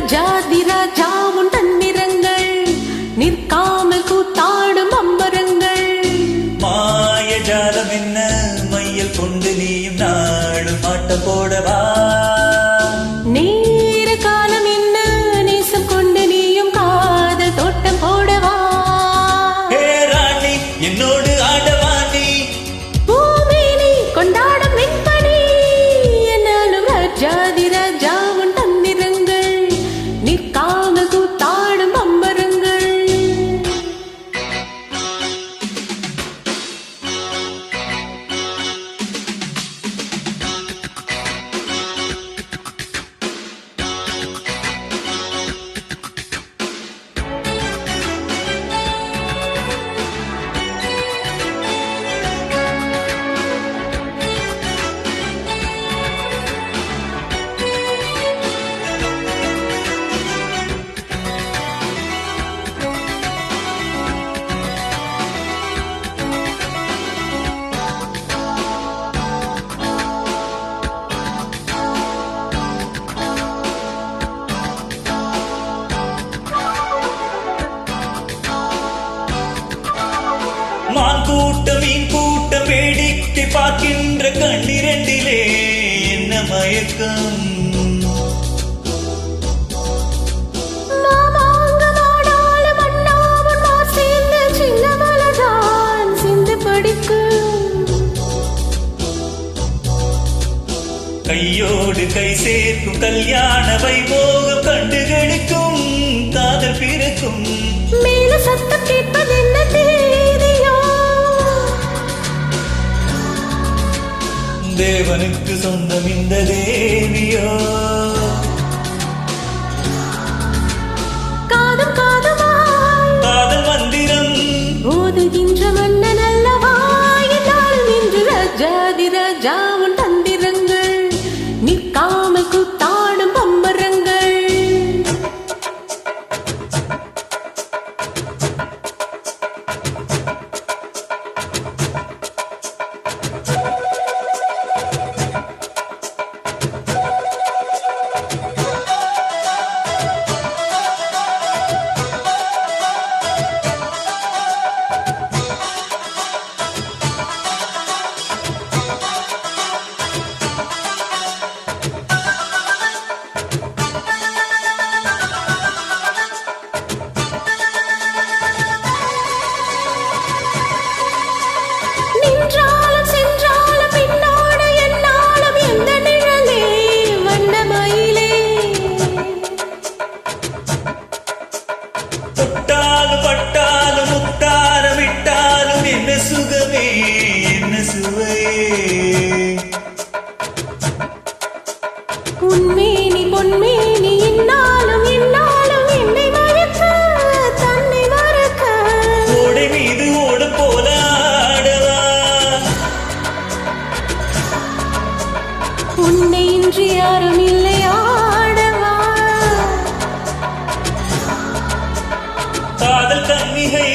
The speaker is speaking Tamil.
ராஜாதி ராஜா உன் தந்திரங்கள் நிற்காமல் கூத்தாடும் அம்பரங்கள். மாயஜாலம் என்ன மையல் கொண்டு நீயும் நாடும் ஆட்டம் போடவா. நேர காலம் என்ன நேசம் கொண்டு நீயும் காதல் தோட்டம் போடவா. ஹே ராணி என்னோடு ஆடவா நீ. பூமேனி கொண்டாடும் வெண்பனி என்னாலும் ராஜாதி ராஜா உன் தந்திரங்கள் நிற்காமல் கூத்தாடும் அம்பரங்கள். மான் கூட்டம் மீன் கூட்டம் வேடிக்கை பார்க்கின்ற கண்ணிரண்டிலே என்ன மயக்கம். கையோடு கை சேர்க்கும் கல்யாண வைபோகம் கண்டுகளுக்கும் காதல் பிறக்கும். மேல சத்தம் கேட்பது என்ன தேதியோ. தேவனுக்கு சொந்தம் இந்த தேவியோ. காதம் காதமாய் காதல் மந்திரம் ஓதுகின்ற மன்னன் அல்லவா. என்னாலும் இன்று ராஜாதி ராஜா உன் தந்திரங்கள் நிற்காமல் கூத்தாடும் பம்பரங்கள். தொட்டாலும் பட்டாலும் முத்தாரம் விட்டாலும் என்ன சுகமே என்ன சுவையே. உன்மேனி பொன்மேனி இன்னாலும் இன்னாலும் என்னை மறக்க தன்னை மறக்க. ஓடை மீது ஓடும் போல ஆடவா. உன்னை இன்றி யாரும் இல்லை ஆடவா. காதல் கன்னிகை